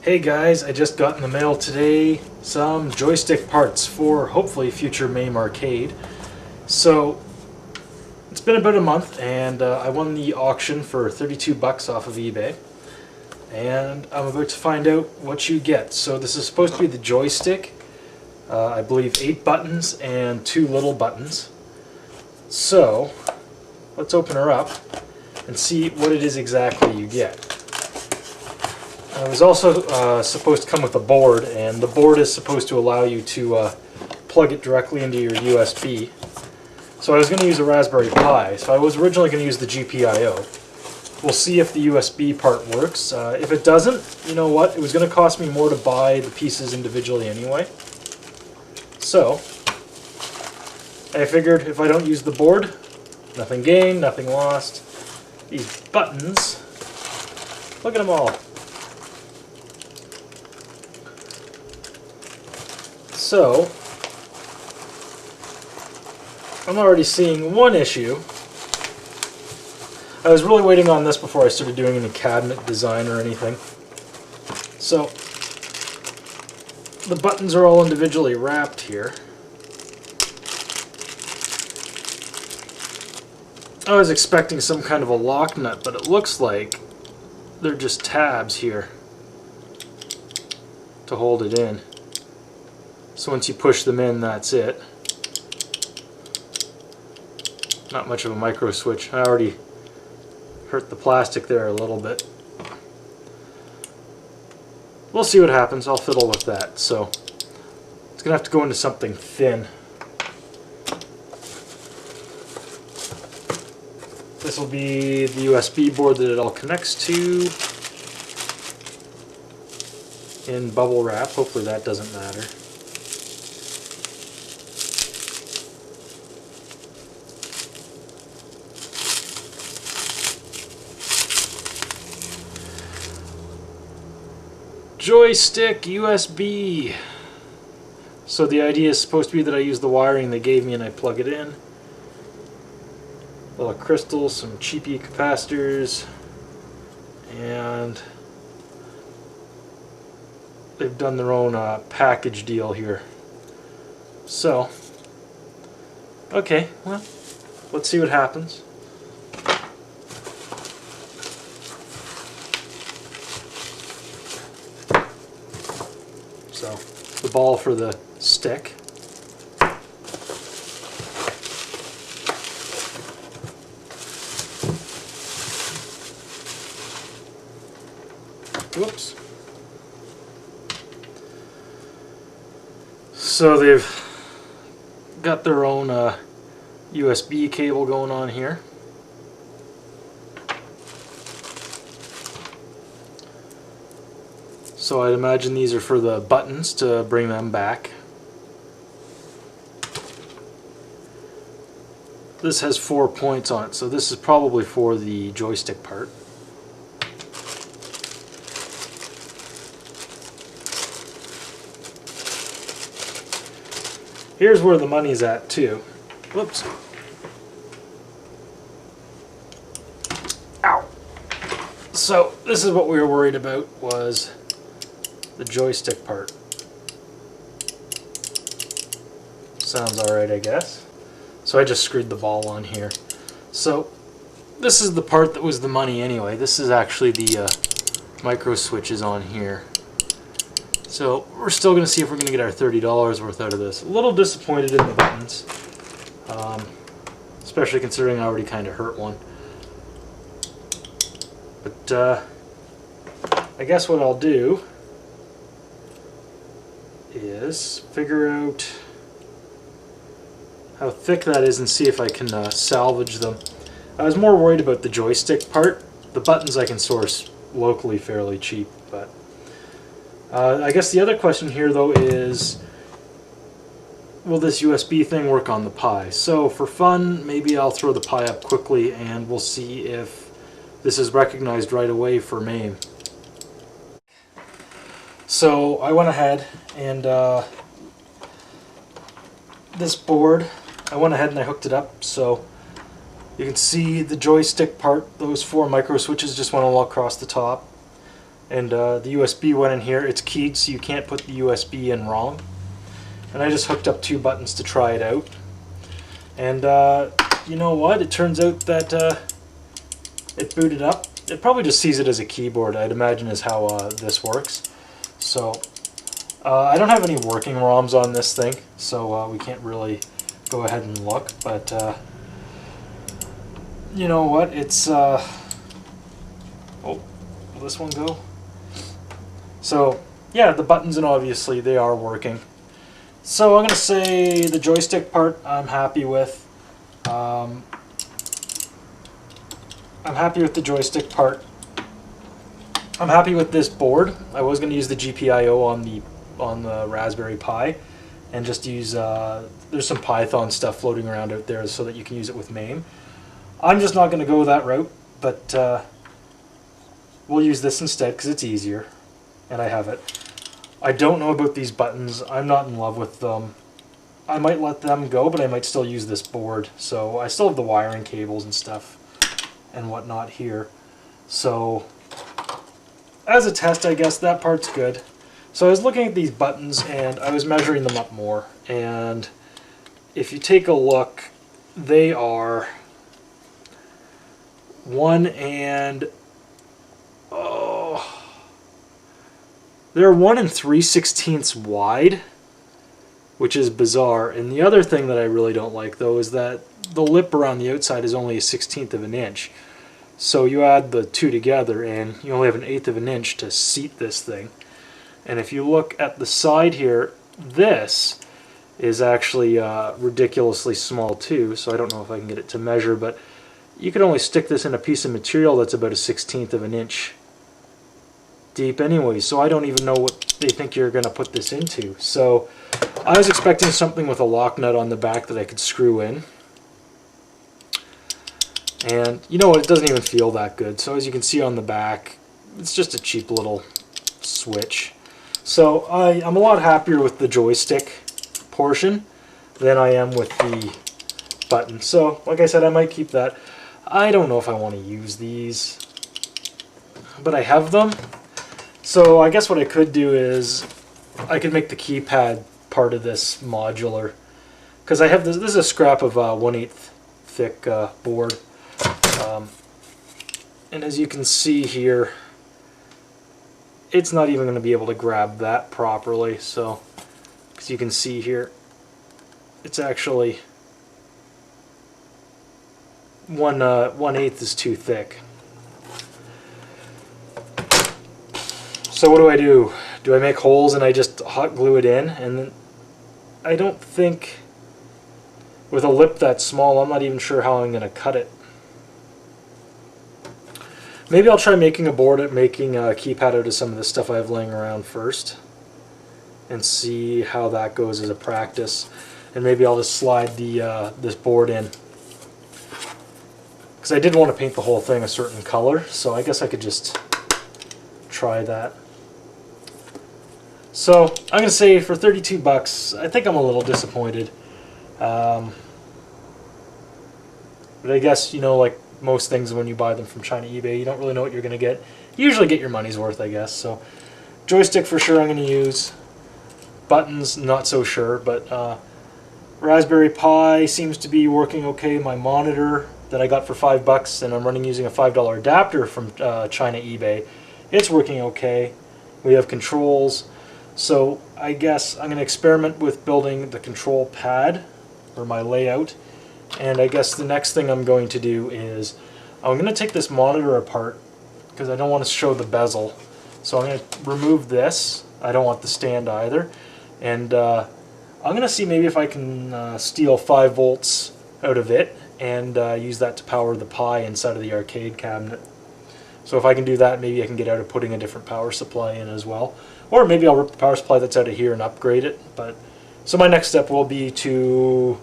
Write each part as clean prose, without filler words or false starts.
Hey guys, I just got in the mail today some joystick parts for hopefully future Mame arcade. So it's been about a month and I won the auction for 32 bucks off of eBay. And I'm about to find out what you get. So this is supposed to be the joystick. I believe 8 buttons and 2 little buttons. So let's open her up and see what it is exactly you get. It was also supposed to come with a board, and the board is supposed to allow you to plug it directly into your USB. So I was going to use a Raspberry Pi, so I was originally going to use the GPIO. We'll see if the USB part works. If it doesn't, you know what, it was going to cost me more to buy the pieces individually anyway. So I figured if I don't use the board, nothing gained, nothing lost. These buttons, look at them all. So, I'm already seeing one issue. I was really waiting on this before I started doing any cabinet design or anything. So, the buttons are all individually wrapped here. I was expecting some kind of a lock nut, but it looks like they're just tabs here to hold it in. So once you push them in, that's it. Not much of a micro switch. I already hurt the plastic there a little bit. We'll see what happens. I'll fiddle with that. So it's going to have to go into something thin. This will be the USB board that it all connects to in bubble wrap. Hopefully that doesn't matter. Joystick USB. So the idea is supposed to be that I use the wiring they gave me and I plug it in. Little crystals, some cheapy capacitors, and they've done their own package deal here. So, okay, well, let's see what happens. So, the ball for the stick. Whoops. So they've got their own USB cable going on here. So I'd imagine these are for the buttons to bring them back. This has 4 points on it, so this is probably for the joystick part. Here's where the money's at too. Whoops. Ow. So this is what we were worried about, was the joystick part. Sounds alright, I guess. So I just screwed the ball on here. So this is the part that was the money anyway. This is actually the micro switches on here. So we're still going to see if we're going to get our $30 worth out of this. A little disappointed in the buttons, especially considering I already kind of hurt one. But I guess what I'll do is figure out how thick that is and see if I can salvage them. I was more worried about the joystick part. The buttons I can source locally fairly cheap, but I guess the other question here though is, will this USB thing work on the Pi? So for fun, maybe I'll throw the Pi up quickly and we'll see if this is recognized right away for Mame. So I went ahead and this board, I went ahead and I hooked it up, so you can see the joystick part. Those 4 micro switches just went all across the top. And the USB went in here. It's keyed, so you can't put the USB in wrong. And I just hooked up 2 buttons to try it out. And you know what? It turns out that it booted up. It probably just sees it as a keyboard, I'd imagine, is how this works. So I don't have any working ROMs on this thing, so we can't really go ahead and look. But you know what? It's oh, will this one go? So yeah, the buttons, and obviously they are working. So I'm going to say the joystick part I'm happy with. I'm happy with the joystick part. I'm happy with this board. I was going to use the GPIO on the Raspberry Pi and just use, there's some Python stuff floating around out there so that you can use it with Mame. I'm just not going to go that route, but we'll use this instead because it's easier and I have it. I don't know about these buttons. I'm not in love with them. I might let them go, but I might still use this board. So I still have the wiring cables and stuff and whatnot here. So as a test, I guess that part's good. So I was looking at these buttons and I was measuring them up more. And if you take a look, they are 1 and they're 1 3/16 wide, which is bizarre. And the other thing that I really don't like, though, is that the lip around the outside is only 1/16 of an inch. So you add the two together and you only have 1/8 of an inch to seat this thing. And if you look at the side here, this is actually ridiculously small too. So I don't know if I can get it to measure, but you could only stick this in a piece of material that's about 1/16 of an inch deep anyway, so I don't even know what they think you're going to put this into. So I was expecting something with a lock nut on the back that I could screw in. And you know what, it doesn't even feel that good. So as you can see on the back, it's just a cheap little switch. So I'm a lot happier with the joystick portion than I am with the button. So like I said, I might keep that. I don't know if I want to use these, but I have them. So I guess what I could do is I could make the keypad part of this modular, because I have this is a scrap of 1/8 thick board, and as you can see here, it's not even going to be able to grab that properly. So as you can see here, it's actually 1/8 is too thick. So what do? Do I make holes and I just hot glue it in? And then I don't think, with a lip that small, I'm not even sure how I'm going to cut it. Maybe I'll try making a board at making a keypad out of some of the stuff I have laying around first and see how that goes as a practice. And maybe I'll just slide the this board in, because I did want to paint the whole thing a certain color, so I guess I could just try that. So I'm going to say for 32 bucks, I think I'm a little disappointed. But I guess, you know, like most things when you buy them from China eBay, you don't really know what you're going to get. You usually get your money's worth, I guess. So joystick for sure I'm going to use. Buttons, not so sure. But Raspberry Pi seems to be working okay. My monitor that I got for $5 and I'm running using a $5 adapter from China eBay, it's working okay. We have controls. So I guess I'm going to experiment with building the control pad or my layout, and I guess the next thing I'm going to do is I'm going to take this monitor apart because I don't want to show the bezel. So I'm going to remove this. I don't want the stand either, and I'm going to see maybe if I can steal 5 volts out of it and use that to power the Pi inside of the arcade cabinet. So if I can do that, maybe I can get out of putting a different power supply in as well. Or maybe I'll rip the power supply that's out of here and upgrade it. But so my next step will be to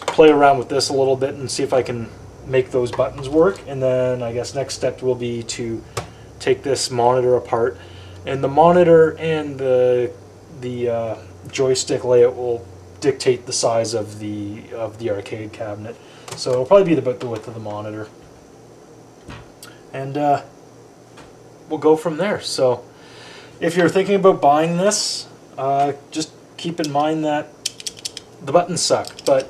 play around with this a little bit and see if I can make those buttons work. And then I guess next step will be to take this monitor apart. And the monitor and the joystick layout will dictate the size of the arcade cabinet. So it'll probably be about the width of the monitor. And we'll go from there. So if you're thinking about buying this, just keep in mind that the buttons suck, but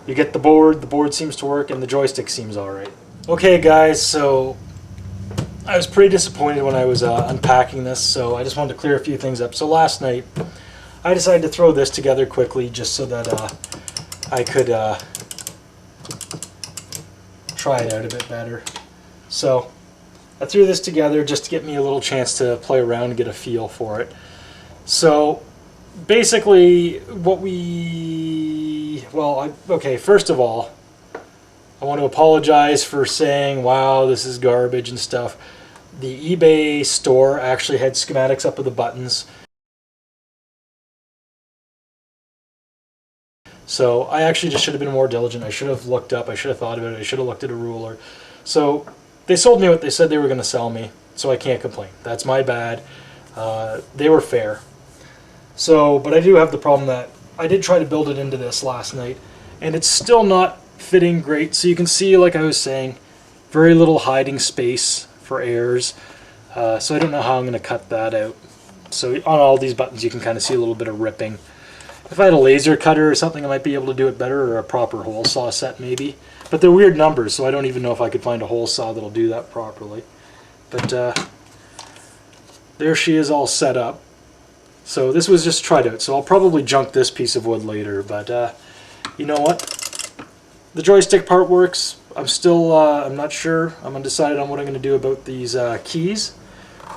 you get the board seems to work, and the joystick seems alright. Okay guys, so I was pretty disappointed when I was unpacking this, so I just wanted to clear a few things up. So last night, I decided to throw this together quickly just so that I could try it out a bit better. So I threw this together just to get me a little chance to play around and get a feel for it. So basically what okay, first of all, I want to apologize for saying, wow, this is garbage and stuff. The eBay store actually had schematics up of the buttons. So I actually just should have been more diligent. I should have looked up, I should have thought about it, I should have looked at a ruler. So they sold me what they said they were going to sell me, so I can't complain. That's my bad. They were fair. So, but I do have the problem that I did try to build it into this last night, and it's still not fitting great. So you can see, like I was saying, very little hiding space for errors. So I don't know how I'm going to cut that out. So on all these buttons you can kind of see a little bit of ripping. If I had a laser cutter or something, I might be able to do it better, or a proper hole saw set maybe. But they're weird numbers, so I don't even know if I could find a hole saw that'll do that properly. But there she is all set up. So this was just tried out, so I'll probably junk this piece of wood later, but you know what? The joystick part works. I'm still, I'm not sure. I'm undecided on what I'm going to do about these keys.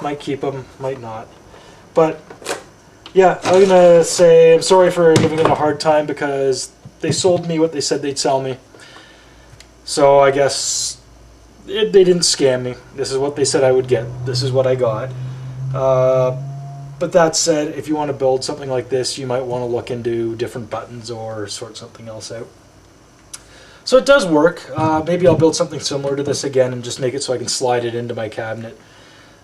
Might keep them, might not. But yeah, I'm going to say I'm sorry for giving it a hard time because they sold me what they said they'd sell me. So I guess they didn't scam me. This is what they said I would get. This is what I got. But that said, if you want to build something like this, you might want to look into different buttons or sort something else out. So it does work. Maybe I'll build something similar to this again and just make it so I can slide it into my cabinet.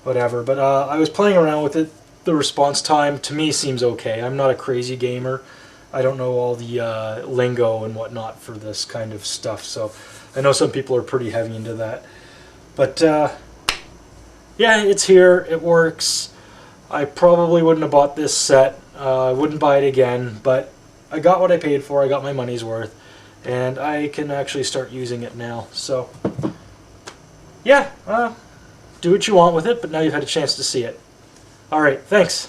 Whatever. But I was playing around with it. The response time to me seems okay. I'm not a crazy gamer. I don't know all the lingo and whatnot for this kind of stuff. So I know some people are pretty heavy into that. But yeah, it's here. It works. I probably wouldn't have bought this set. I wouldn't buy it again, but I got what I paid for. I got my money's worth, and I can actually start using it now. So yeah, do what you want with it, but now you've had a chance to see it. Alright, thanks.